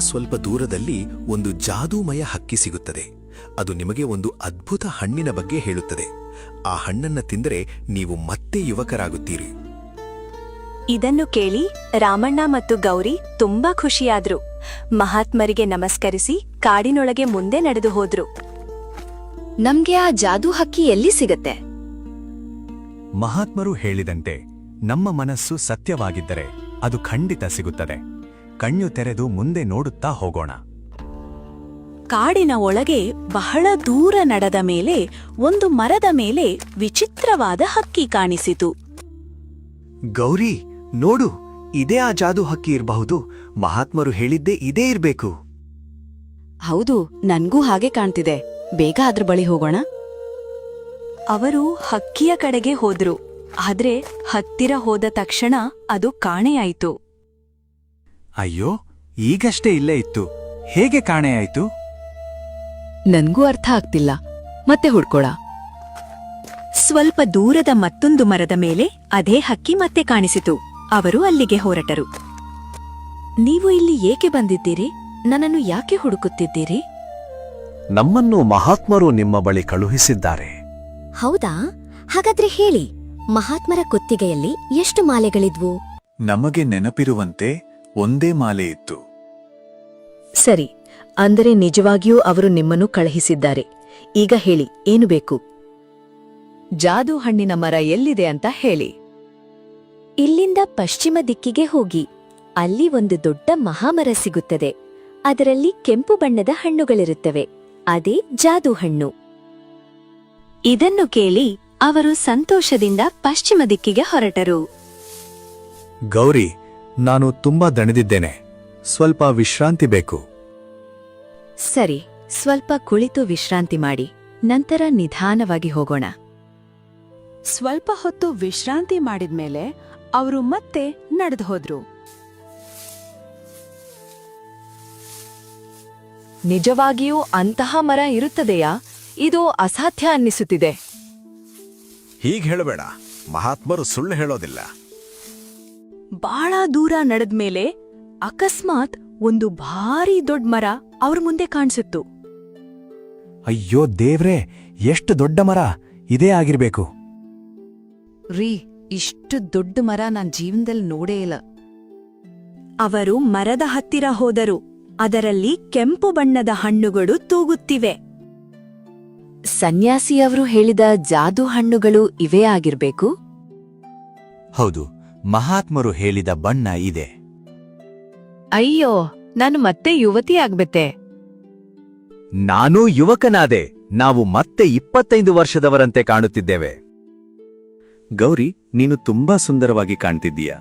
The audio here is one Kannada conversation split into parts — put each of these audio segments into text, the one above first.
ಸ್ವಲ್ಪ ದೂರದಲ್ಲಿ ಒಂದು ಜಾದೂಮಯ ಹಕ್ಕಿ ಸಿಗುತ್ತದೆ. ಅದು ನಿಮಗೆ ಒಂದು ಅದ್ಭುತ ಹಣ್ಣಿನ ಬಗ್ಗೆ ಹೇಳುತ್ತದೆ. ಆ ಹಣ್ಣನ್ನ ತಿಂದರೆ ನೀವು ಮತ್ತೆ ಯುವಕರಾಗುತ್ತೀರಿ. ಇದನ್ನು ಕೇಳಿ ರಾಮಣ್ಣ ಮತ್ತು ಗೌರಿ ತುಂಬಾ ಖುಷಿಯಾದ್ರು. ಮಹಾತ್ಮರಿಗೆ ನಮಸ್ಕರಿಸಿ ಕಾಡಿನೊಳಗೆ ಮುಂದೆ ನಡೆದು ಹೋದ್ರು. ನಮ್ಗೆ ಆ ಜಾದೂ ಹಕ್ಕಿ ಎಲ್ಲಿ ಸಿಗತ್ತೆ? ಮಹಾತ್ಮರು ಹೇಳಿದಂತೆ ನಮ್ಮ ಮನಸ್ಸು ಸತ್ಯವಾಗಿದ್ದರೆ ಅದು ಖಂಡಿತ ಸಿಗುತ್ತದೆ. ಕಣ್ಣು ತೆರೆದು ಮುಂದೆ ನೋಡುತ್ತಾ ಹೋಗೋಣ. ಕಾಡಿನ ಒಳಗೆ ಬಹಳ ದೂರ ನಡೆದ ಮೇಲೆ ಒಂದು ಮರದ ಮೇಲೆ ವಿಚಿತ್ರವಾದ ಹಕ್ಕಿ ಕಾಣಿಸಿತು. ಗೌರಿ, ನೋಡು, ಇದೇ ಆ ಜಾದೂ ಹಕ್ಕಿ ಇರಬಹುದು. ಮಹಾತ್ಮರು ಹೇಳಿದ್ದೇ ಇದೇ ಇರ್ಬೇಕು. ಹೌದು, ನನ್ಗೂ ಹಾಗೆ ಕಾಣ್ತಿದೆ. ಬೇಗ ಅದ್ರ ಬಳಿ ಹೋಗೋಣ. ಅವರು ಹಕ್ಕಿಯ ಕಡೆಗೆ ಹೋದ್ರು. ಆದ್ರೆ ಹತ್ತಿರ ಹೋದ ತಕ್ಷಣ ಅದು ಕಾಣೆಯಾಯಿತು. ಅಯ್ಯೋ, ಈಗಷ್ಟೇ ಇಲ್ಲೇ ಇತ್ತು, ಹೇಗೆ ಕಾಣೆಯಾಯ್ತು? ನನ್ಗೂ ಅರ್ಥ ಆಗ್ತಿಲ್ಲ. ಮತ್ತೆ ಹುಡ್ಕೋಳ. ಸ್ವಲ್ಪ ದೂರದ ಮತ್ತೊಂದು ಮರದ ಮೇಲೆ ಅದೇ ಹಕ್ಕಿ ಮತ್ತೆ ಕಾಣಿಸಿತು. ಅವರು ಅಲ್ಲಿಗೆ ಹೊರಟರು. ನೀವು ಇಲ್ಲಿ ಏಕೆ ಬಂದಿದ್ದೀರಿ? ನನ್ನನ್ನು ಯಾಕೆ ಹುಡುಕುತ್ತಿದ್ದೀರಿ? ನಮ್ಮನ್ನು ಮಹಾತ್ಮರು ನಿಮ್ಮ ಬಳಿ ಕಳುಹಿಸಿದ್ದಾರೆ. ಹೌದಾ? ಹಾಗಾದ್ರೆ ಹೇಳಿ, ಮಹಾತ್ಮರ ಕುತ್ತಿಗೆಯಲ್ಲಿ ಎಷ್ಟು ಮಾಲೆಗಳಿದ್ವು? ನಮಗೆ ನೆನಪಿರುವಂತೆ ಒಂದೇ ಮಾಲೆ ಇತ್ತು. ಸರಿ, ಅಂದರೆ ನಿಜವಾಗಿಯೂ ಅವರು ನಿಮ್ಮನ್ನು ಕಳುಹಿಸಿದ್ದಾರೆ. ಈಗ ಹೇಳಿ, ಏನು ಬೇಕು? ಜಾದೂ ಹಣ್ಣಿನ ಮರ ಎಲ್ಲಿದೆ ಅಂತ ಹೇಳಿ. ಇಲ್ಲಿಂದ ಪಶ್ಚಿಮ ದಿಕ್ಕಿಗೆ ಹೋಗಿ. ಅಲ್ಲಿ ಒಂದು ದೊಡ್ಡ ಮಹಾಮರ ಸಿಗುತ್ತದೆ. ಅದರಲ್ಲಿ ಕೆಂಪು ಬಣ್ಣದ ಹಣ್ಣುಗಳಿರುತ್ತವೆ. ಅದೇ ಜಾದೂ ಹಣ್ಣು. ಇದನ್ನು ಕೇಳಿ ಅವರು ಸಂತೋಷದಿಂದ ಪಶ್ಚಿಮ ದಿಕ್ಕಿಗೆ ಹೊರಟರು. ಗೌರಿ, ನಾನು ತುಂಬಾ ದಣಿದಿದ್ದೇನೆ. ಸ್ವಲ್ಪ ವಿಶ್ರಾಂತಿ ಬೇಕು. ಸರಿ, ಸ್ವಲ್ಪ ಕುಳಿತು ವಿಶ್ರಾಂತಿ ಮಾಡಿ. ನಂತರ ನಿಧಾನವಾಗಿ ಹೋಗೋಣ. ಸ್ವಲ್ಪ ಹೊತ್ತು ವಿಶ್ರಾಂತಿ ಮಾಡಿದ್ಮೇಲೆ ಅವರು ಮತ್ತೆ ನಡೆದು ಹೋದ್ರು. ನಿಜವಾಗಿಯೂ ಅಂತಹ ಮರ ಇರುತ್ತದೆಯಾ? ಇದು ಅಸಾಧ್ಯ ಅನ್ನಿಸುತ್ತಿದೆ. ಹೀಗೆ ಹೇಳಬೇಡ, ಮಹಾತ್ಮರು ಸುಳ್ಳು ಹೇಳೋದಿಲ್ಲ. ಬಹಳ ದೂರ ನಡೆದ್ಮೇಲೆ ಅಕಸ್ಮಾತ್ ಒಂದು ಭಾರೀ ದೊಡ್ಡ ಮರ ಅವ್ರ ಮುಂದೆ ಕಾಣಿಸಿತ್ತು. ಅಯ್ಯೋ ದೇವ್ರೇ, ಎಷ್ಟು ದೊಡ್ಡ ಮರ! ಇದೇ ಆಗಿರ್ಬೇಕು. ರೀ, ಇಷ್ಟು ದೊಡ್ಡ ಮರ ನಾನ್ ಜೀವನದಲ್ಲಿ ನೋಡೇ ಇಲ್ಲ. ಅವರು ಮರದ ಹತ್ತಿರ ಹೋದರು. ಅದರಲ್ಲಿ ಕೆಂಪು ಬಣ್ಣದ ಹಣ್ಣುಗಳು ತೂಗುತ್ತಿವೆ. ಸನ್ಯಾಸಿಯವರು ಹೇಳಿದ ಜಾದೂ ಹಣ್ಣುಗಳು ಇವೇ ಆಗಿರ್ಬೇಕು. ಹೌದು, ಮಹಾತ್ಮರು ಹೇಳಿದ ಬಣ್ಣ ಇದೆ. ಅಯ್ಯೋ, ನಾನು ಮತ್ತೆ ಯುವತಿ ಆಗ್ಬತ್ತೆ. ನಾನೂ ಯುವಕನಾದೆ. ನಾವು ಮತ್ತೆ 25 ವರ್ಷದವರಂತೆ ಕಾಣುತ್ತಿದ್ದೇವೆ. ಗೌರಿ, ನೀನು ತುಂಬಾ ಸುಂದರವಾಗಿ ಕಾಣ್ತಿದ್ದೀಯ.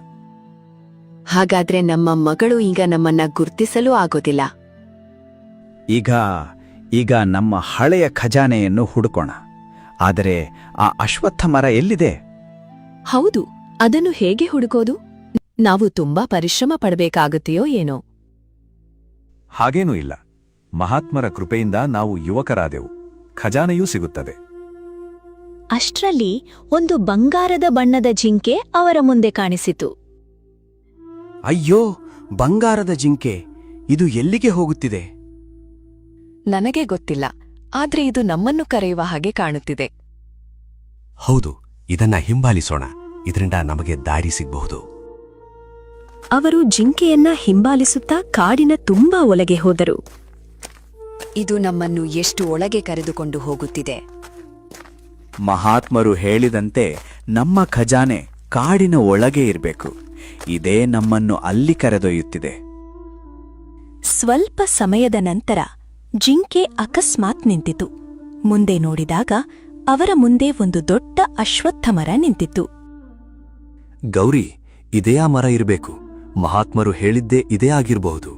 ಹಾಗಾದ್ರೆ ನಮ್ಮ ಮಗಳು ಈಗ ನಮ್ಮನ್ನ ಗುರ್ತಿಸಲು ಆಗೋದಿಲ್ಲ. ಈಗ ನಮ್ಮ ಹಳೆಯ ಖಜಾನೆಯನ್ನು ಹುಡುಕೋಣ. ಆದರೆ ಆ ಅಶ್ವತ್ಥ ಮರ ಎಲ್ಲಿದೆ? ಹೌದು, ಅದನ್ನು ಹೇಗೆ ಹುಡುಕೋದು? ನಾವು ತುಂಬಾ ಪರಿಶ್ರಮ ಪಡಬೇಕಾಗುತ್ತೆಯೋ ಏನೋ. ಹಾಗೇನೂ ಇಲ್ಲ. ಮಹಾತ್ಮರ ಕೃಪೆಯಿಂದ ನಾವು ಯುವಕರಾದೆವು. ಖಜಾನೆಯೂ ಸಿಗುತ್ತದೆ. ಅಷ್ಟ್ರಲ್ಲಿ ಒಂದು ಬಂಗಾರದ ಬಣ್ಣದ ಜಿಂಕೆ ಅವರ ಮುಂದೆ ಕಾಣಿಸಿತು. ಅಯ್ಯೋ, ಬಂಗಾರದ ಜಿಂಕೆ! ಇದು ಎಲ್ಲಿಗೆ ಹೋಗುತ್ತಿದೆ? ನನಗೆ ಗೊತ್ತಿಲ್ಲ, ಆದ್ರೆ ಇದು ನಮ್ಮನ್ನು ಕರೆಯುವ ಹಾಗೆ ಕಾಣುತ್ತಿದೆ. ಹೌದು, ಇದನ್ನ ಹಿಂಬಾಲಿಸೋಣ. ಇದರಿಂದ ನಮಗೆ ದಾರಿ ಸಿಗಬಹುದು. ಅವರು ಜಿಂಕೆಯನ್ನ ಹಿಂಬಾಲಿಸುತ್ತಾ ಕಾಡಿನ ತುಂಬಾ ಒಳಗೆ ಹೋದರು. ಇದು ನಮ್ಮನ್ನು ಎಷ್ಟು ಒಳಗೆ ಕರೆದುಕೊಂಡು ಹೋಗುತ್ತಿದೆ. ಮಹಾತ್ಮರು ಹೇಳಿದಂತೆ ನಮ್ಮ ಖಜಾನೆ ಕಾಡಿನ ಒಳಗೆ ಇರಬೇಕು. ಇದೇ ನಮ್ಮನ್ನು ಅಲ್ಲಿ ಕರೆದೊಯ್ಯುತ್ತಿದೆ. ಸ್ವಲ್ಪ ಸಮಯದ ನಂತರ ಜಿಂಕೆ ಅಕಸ್ಮಾತ್ ನಿಂತಿತು. ಮುಂದೆ ನೋಡಿದಾಗ ಅವರ ಮುಂದೆ ಒಂದು ದೊಡ್ಡ ಅಶ್ವತ್ಥ ಮರ ನಿಂತಿತ್ತು. ಗೌರಿ, ಇದೇ ಆ ಮರ ಇರಬೇಕು. ಮಹಾತ್ಮರು ಹೇಳಿದ್ದೇ ಇದೇ ಆಗಿರಬಹುದು.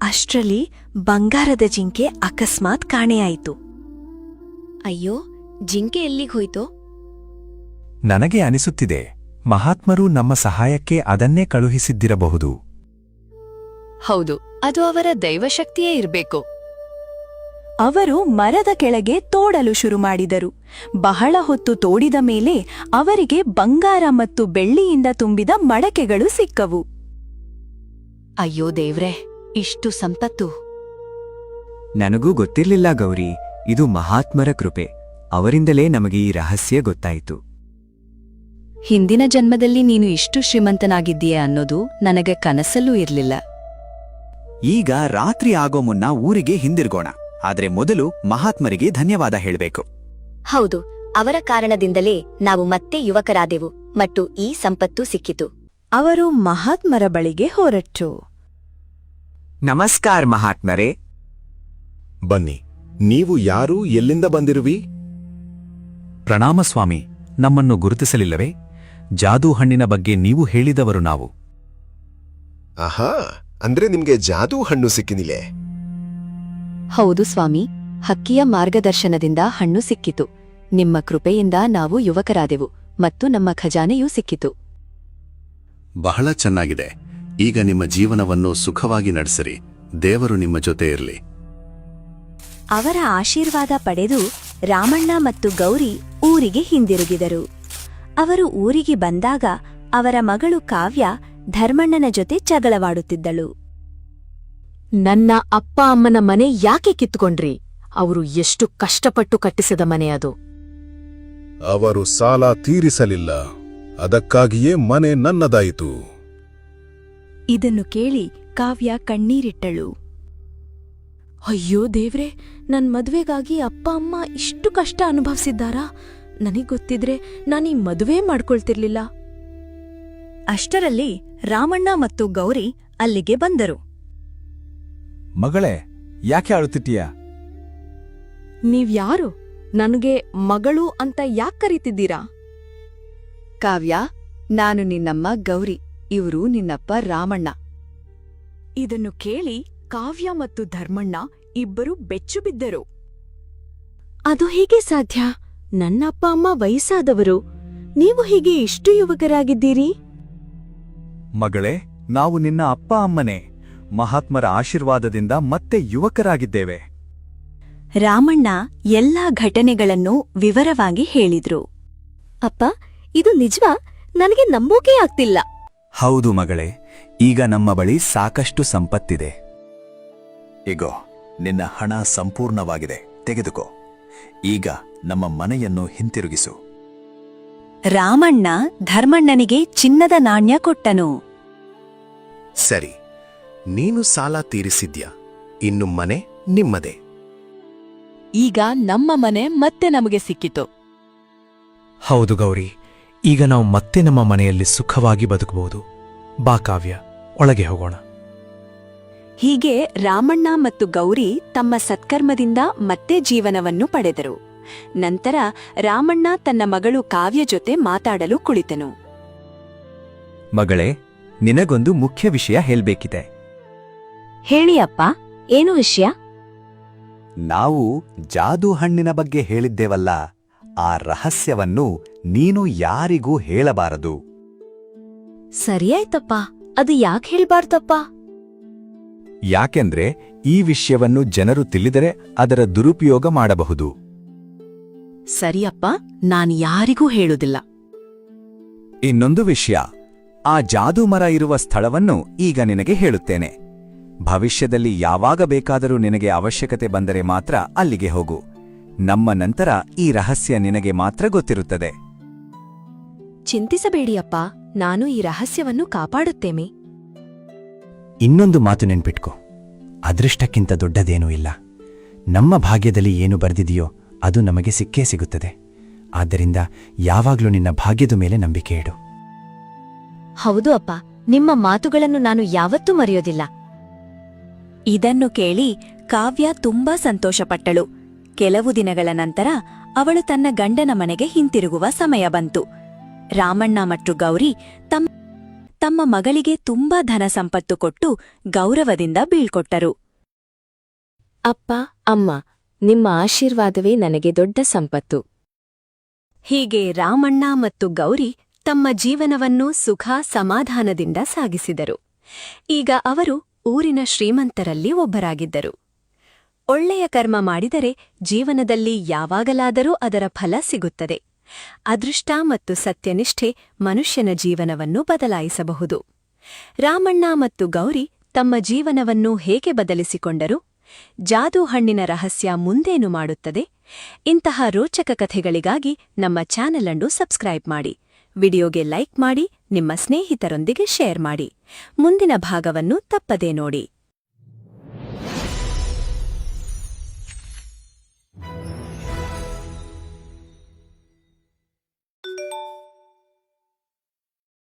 ಅಷ್ಟ್ರಲ್ಲಿ ಬಂಗಾರದ ಜಿಂಕೆ ಅಕಸ್ಮಾತ್ ಕಾಣೆಯಾಯಿತು. ಅಯ್ಯೋ, ಜಿಂಕೆ ಎಲ್ಲಿಗೆ ಹೋಯ್ತೋ? ನನಗೆ ಅನಿಸುತ್ತಿದೆ, ಮಹಾತ್ಮರು ನಮ್ಮ ಸಹಾಯಕ್ಕೆ ಅದನ್ನೇ ಕಳುಹಿಸಿದ್ದಿರಬಹುದು. ಹೌದು, ಅದು ಅವರ ದೈವಶಕ್ತಿಯೇ ಇರಬೇಕು. ಅವರು ಮರದ ಕೆಳಗೆ ತೋಡಲು ಶುರು ಮಾಡಿದರು. ಬಹಳ ಹೊತ್ತು ತೋಡಿದ ಮೇಲೆ ಅವರಿಗೆ ಬಂಗಾರ ಮತ್ತು ಬೆಳ್ಳಿಯಿಂದ ತುಂಬಿದ ಮಡಕೆಗಳು ಸಿಕ್ಕವು. ಅಯ್ಯೋ ದೇವ್ರೆ, ಇಷ್ಟು ಸಂಪತ್ತು? ನನಗೂ ಗೊತ್ತಿರ್ಲಿಲ್ಲ ಗೌರಿ. ಇದು ಮಹಾತ್ಮರ ಕೃಪೆ. ಅವರಿಂದಲೇ ನಮಗೆ ಈ ರಹಸ್ಯ ಗೊತ್ತಾಯಿತು. ಹಿಂದಿನ ಜನ್ಮದಲ್ಲಿ ನೀನು ಇಷ್ಟು ಶ್ರೀಮಂತನಾಗಿದ್ದೀಯ ಅನ್ನೋದು ನನಗೆ ಕನಸಲ್ಲೂ ಇರ್ಲಿಲ್ಲ. ಈಗ ರಾತ್ರಿ ಆಗೋ ಮುನ್ನ ಊರಿಗೆ ಹಿಂದಿರುಗೋಣ. ಆದ್ರೆ ಮೊದಲು ಮಹಾತ್ಮರಿಗೆ ಧನ್ಯವಾದ ಹೇಳಬೇಕು. ಹೌದು, ಅವರ ಕಾರಣದಿಂದಲೇ ನಾವು ಮತ್ತೆ ಯುವಕರಾದೆವು ಮತ್ತು ಈ ಸಂಪತ್ತು ಸಿಕ್ಕಿತು. ಅವರು ಮಹಾತ್ಮರ ಬಳಿಗೆ ಹೊರಟರು. ನಮಸ್ಕಾರ ಮಹಾತ್ಮರೇ. ಬನ್ನಿ, ನೀವು ಯಾರು, ಎಲ್ಲಿಂದ ಬಂದಿರುವಿ? ಪ್ರಣಾಮ ಸ್ವಾಮಿ. ನಮ್ಮನ್ನು ಗುರುತಿಸಲಿಲ್ಲವೇ? ಜಾದೂ ಹಣ್ಣಿನ ಬಗ್ಗೆ ನೀವು ಹೇಳಿದವರು ನಾವು. ಆಹಾ, ಅಂದ್ರೆ ನಿಮ್ಗೆ ಜಾದೂ ಹಣ್ಣು ಸಿಕ್ಕಿನಿಲೆ? ಹೌದು ಸ್ವಾಮಿ, ಹಕ್ಕಿಯ ಮಾರ್ಗದರ್ಶನದಿಂದ ಹಣ್ಣು ಸಿಕ್ಕಿತು. ನಿಮ್ಮ ಕೃಪೆಯಿಂದ ನಾವು ಯುವಕರಾದೆವು ಮತ್ತು ನಮ್ಮ ಖಜಾನೆಯೂ ಸಿಕ್ಕಿತು. ಬಹಳ ಚೆನ್ನಾಗಿದೆ. ಈಗ ನಿಮ್ಮ ಜೀವನವನ್ನು ಸುಖವಾಗಿ ನಡೆಸಿರಿ. ದೇವರು ನಿಮ್ಮ ಜೊತೆ ಇರಲಿ. ಅವರ ಆಶೀರ್ವಾದ ಪಡೆದು ರಾಮಣ್ಣ ಮತ್ತು ಗೌರಿ ಊರಿಗೆ ಹಿಂದಿರುಗಿದರು. ಅವರು ಊರಿಗೆ ಬಂದಾಗ ಅವರ ಮಗಳು ಕಾವ್ಯ ಧರ್ಮಣ್ಣನ ಜೊತೆ ಜಗಳವಾಡುತ್ತಿದ್ದಳು. ನನ್ನ ಅಪ್ಪ ಅಮ್ಮನ ಮನೆ ಯಾಕೆ ಕಿತ್ತುಕೊಂಡ್ರಿ? ಅವರು ಎಷ್ಟು ಕಷ್ಟಪಟ್ಟು ಕಟ್ಟಿಸಿದ ಮನೆ ಅದು. ಅವರು ಸಾಲ ತೀರಿಸಲಿಲ್ಲ, ಅದಕ್ಕಾಗಿಯೇ ಮನೆ ನನ್ನದಾಯಿತು. ಇದನ್ನು ಕೇಳಿ ಕಾವ್ಯ ಕಣ್ಣೀರಿಟ್ಟಳು. ಅಯ್ಯೋ ದೇವ್ರೆ, ನನ್ ಮದುವೆಗಾಗಿ ಅಪ್ಪ ಅಮ್ಮ ಇಷ್ಟು ಕಷ್ಟ ಅನುಭವಿಸಿದ್ದಾರಾ? ನನಗೊತ್ತಿದ್ರೆ ನಾನೀ ಮದುವೆ ಮಾಡ್ಕೊಳ್ತಿರ್ಲಿಲ್ಲ. ಅಷ್ಟರಲ್ಲಿ ರಾಮಣ್ಣ ಮತ್ತು ಗೌರಿ ಅಲ್ಲಿಗೆ ಬಂದರು. ಮಗಳೇ, ಯಾಕೆ ಅಳುತ್ತಿದ್ದೀಯ? ನೀವ್ಯಾರು? ನನಗೆ ಮಗಳು ಅಂತ ಯಾಕ್ ಕರೀತಿದ್ದೀರಾ? ಕಾವ್ಯ, ನಾನು ನಿನ್ನಮ್ಮ ಗೌರಿ. ಇವರು ನಿನ್ನಪ್ಪ ರಾಮಣ್ಣ. ಇದನ್ನು ಕೇಳಿ ಕಾವ್ಯ ಮತ್ತು ಧರ್ಮಣ್ಣ ಇಬ್ಬರು ಬೆಚ್ಚು ಬಿದ್ದರು. ಅದು ಹೇಗೆ ಸಾಧ್ಯ? ನನ್ನ ಅಪ್ಪ ಅಮ್ಮ ವಯಸ್ಸಾದವರು, ನೀವು ಹೀಗೆ ಇಷ್ಟು ಯುವಕರಾಗಿದ್ದೀರಿ? ಮಗಳೇ, ನಾವು ನಿನ್ನ ಅಪ್ಪ ಅಮ್ಮನೇ. ಮಹಾತ್ಮರ ಆಶೀರ್ವಾದದಿಂದ ಮತ್ತೆ ಯುವಕರಾಗಿದ್ದೇವೆ. ರಾಮಣ್ಣ ಎಲ್ಲಾ ಘಟನೆಗಳನ್ನು ವಿವರವಾಗಿ ಹೇಳಿದ್ರು. ಅಪ್ಪ, ಇದು ನಿಜವಾ? ನನಗೆ ನಂಬೋಕೆ ಆಗ್ತಿಲ್ಲ. ಹೌದು ಮಗಳೇ, ಈಗ ನಮ್ಮ ಬಳಿ ಸಾಕಷ್ಟು ಸಂಪತ್ತಿದೆ. ಇಗೋ, ನಿನ್ನ ಹಣ ಸಂಪೂರ್ಣವಾಗಿದೆ, ತೆಗೆದುಕೋ. ಈಗ ನಮ್ಮ ಮನೆಯನ್ನು ಹಿಂತಿರುಗಿಸು. ರಾಮಣ್ಣ ಧರ್ಮಣ್ಣನಿಗೆ ಚಿನ್ನದ ನಾಣ್ಯ ಕೊಟ್ಟನು. ಸರಿ, ನೀನು ಸಾಲ ತೀರಿಸಿದ್ಯಾ. ಇನ್ನು ಮನೆ ನಿಮ್ಮದೇ. ಈಗ ನಮ್ಮ ಮನೆ ಮತ್ತೆ ನಮಗೆ ಸಿಕ್ಕಿತು. ಹೌದು ಗೌರಿ, ಈಗ ನಾವು ಮತ್ತೆ ನಮ್ಮ ಮನೆಯಲ್ಲಿ ಸುಖವಾಗಿ ಬದುಕಬಹುದು. ಬಾ ಕಾವ್ಯ, ಒಳಗೆ ಹೋಗೋಣ. ಹೀಗೆ ರಾಮಣ್ಣ ಮತ್ತು ಗೌರಿ ತಮ್ಮ ಸತ್ಕರ್ಮದಿಂದ ಮತ್ತೆ ಜೀವನವನ್ನು ಪಡೆದರು. ನಂತರ ರಾಮಣ್ಣ ತನ್ನ ಮಗಳು ಕಾವ್ಯ ಜೊತೆ ಮಾತಾಡಲು ಕುಳಿತನು. ಮಗಳೇ, ನಿನಗೊಂದು ಮುಖ್ಯ ವಿಷಯ ಹೇಳ್ಬೇಕಿದೆ. ಹೇಳಿ ಅಪ್ಪ, ಏನು ವಿಷಯ? ನಾವು ಜಾದೂ ಹಣ್ಣಿನ ಬಗ್ಗೆ ಹೇಳಿದ್ದೇವಲ್ಲ, ಆ ರಹಸ್ಯವನ್ನು ನೀನು ಯಾರಿಗೂ ಹೇಳಬಾರದು. ಸರಿಯಾಯ್ತಪ್ಪ, ಅದು ಯಾಕೆ ಹೇಳ್ಬಾರ್ದಪ್ಪ? ಯಾಕೆಂದ್ರೆ ಈ ವಿಷಯವನ್ನು ಜನರು ತಿಳಿದರೆ ಅದರ ದುರುಪಯೋಗ ಮಾಡಬಹುದು. ಸರಿಯಪ್ಪ, ನಾನು ಯಾರಿಗೂ ಹೇಳುವುದಿಲ್ಲ. ಇನ್ನೊಂದು ವಿಷಯ, ಆ ಜಾದೂ ಮರ ಇರುವ ಸ್ಥಳವನ್ನು ಈಗ ನಿನಗೆ ಹೇಳುತ್ತೇನೆ. ಭವಿಷ್ಯದಲ್ಲಿ ಯಾವಾಗ ಬೇಕಾದರೂ ನಿನಗೆ ಅವಶ್ಯಕತೆ ಬಂದರೆ ಮಾತ್ರ ಅಲ್ಲಿಗೆ ಹೋಗು. ನಮ್ಮ ನಂತರ ಈ ರಹಸ್ಯ ನಿನಗೆ ಮಾತ್ರ ಗೊತ್ತಿರುತ್ತದೆ. ಚಿಂತಿಸಬೇಡಿಯಪ್ಪ, ನಾನು ಈ ರಹಸ್ಯವನ್ನು ಕಾಪಾಡುತ್ತೇನೆ. ಇನ್ನೊಂದು ಮಾತು ನೆನ್ಪಿಟ್ಕೋ, ಅದೃಷ್ಟಕ್ಕಿಂತ ದೊಡ್ಡದೇನೂ ಇಲ್ಲ. ನಮ್ಮ ಭಾಗ್ಯದಲ್ಲಿ ಏನು ಬರೆದಿದೆಯೋ ಅದು ನಮಗೆ ಸಿಕ್ಕೇ ಸಿಗುತ್ತದೆ. ಆದ್ದರಿಂದ ಯಾವಾಗ್ಲೂ ನಿನ್ನ ಭಾಗ್ಯದ ಮೇಲೆ ನಂಬಿಕೆ ಇಡು. ಹೌದು ಅಪ್ಪ, ನಿಮ್ಮ ಮಾತುಗಳನ್ನು ನಾನು ಯಾವತ್ತೂ ಮರೆಯೋದಿಲ್ಲ. ಇದನ್ನು ಕೇಳಿ ಕಾವ್ಯ ತುಂಬಾ ಸಂತೋಷಪಟ್ಟಳು. ಕೆಲವು ದಿನಗಳ ನಂತರ ಅವಳು ತನ್ನ ಗಂಡನ ಮನೆಗೆ ಹಿಂತಿರುಗುವ ಸಮಯ ಬಂತು. ರಾಮಣ್ಣ ಮತ್ತು ಗೌರಿ ತಮ್ಮ ಮಗಳಿಗೆ ತುಂಬಾ ಧನ ಸಂಪತ್ತು ಕೊಟ್ಟು ಗೌರವದಿಂದ ಬೀಳ್ಕೊಟ್ಟರು. ಅಪ್ಪ, ಅಮ್ಮ, ನಿಮ್ಮ ಆಶೀರ್ವಾದವೇ ನನಗೆ ದೊಡ್ಡ ಸಂಪತ್ತು. ಹೀಗೆ ರಾಮಣ್ಣ ಮತ್ತು ಗೌರಿ ತಮ್ಮ ಜೀವನವನ್ನು ಸುಖ ಸಮಾಧಾನದಿಂದ ಸಾಗಿಸಿದರು. ಈಗ ಅವರು ಊರಿನ ಶ್ರೀಮಂತರಲ್ಲಿ ಒಬ್ಬರಾಗಿದ್ದರು. ಒಳ್ಳೆಯ ಕರ್ಮ ಮಾಡಿದರೆ ಜೀವನದಲ್ಲಿ ಯಾವಾಗಲಾದರೂ ಅದರ ಫಲ ಸಿಗುತ್ತದೆ. ಅದೃಷ್ಟ ಮತ್ತು ಸತ್ಯನಿಷ್ಠೆ ಮನುಷ್ಯನ ಜೀವನವನ್ನು ಬದಲಾಯಿಸಬಹುದು. ರಾಮಣ್ಣ ಮತ್ತು ಗೌರಿ ತಮ್ಮ ಜೀವನವನ್ನು ಹೇಗೆ ಬದಲಿಸಿಕೊಂಡರು? ಜಾದೂ ಹಣ್ಣಿನ ರಹಸ್ಯ ಮುಂದೇನು ಮಾಡುತ್ತದೆ? ಇಂತಹ ರೋಚಕ ಕಥೆಗಳಿಗಾಗಿ ನಮ್ಮ ಚಾನೆಲ್ ಅನ್ನು ಸಬ್ಸ್ಕ್ರೈಬ್ ಮಾಡಿ, ವಿಡಿಯೋಗೆ ಲೈಕ್ ಮಾಡಿ, ನಿಮ್ಮ ಸ್ನೇಹಿತರೊಂದಿಗೆ ಶೇರ್ ಮಾಡಿ. ಮುಂದಿನ ಭಾಗವನ್ನು ತಪ್ಪದೇ ನೋಡಿ.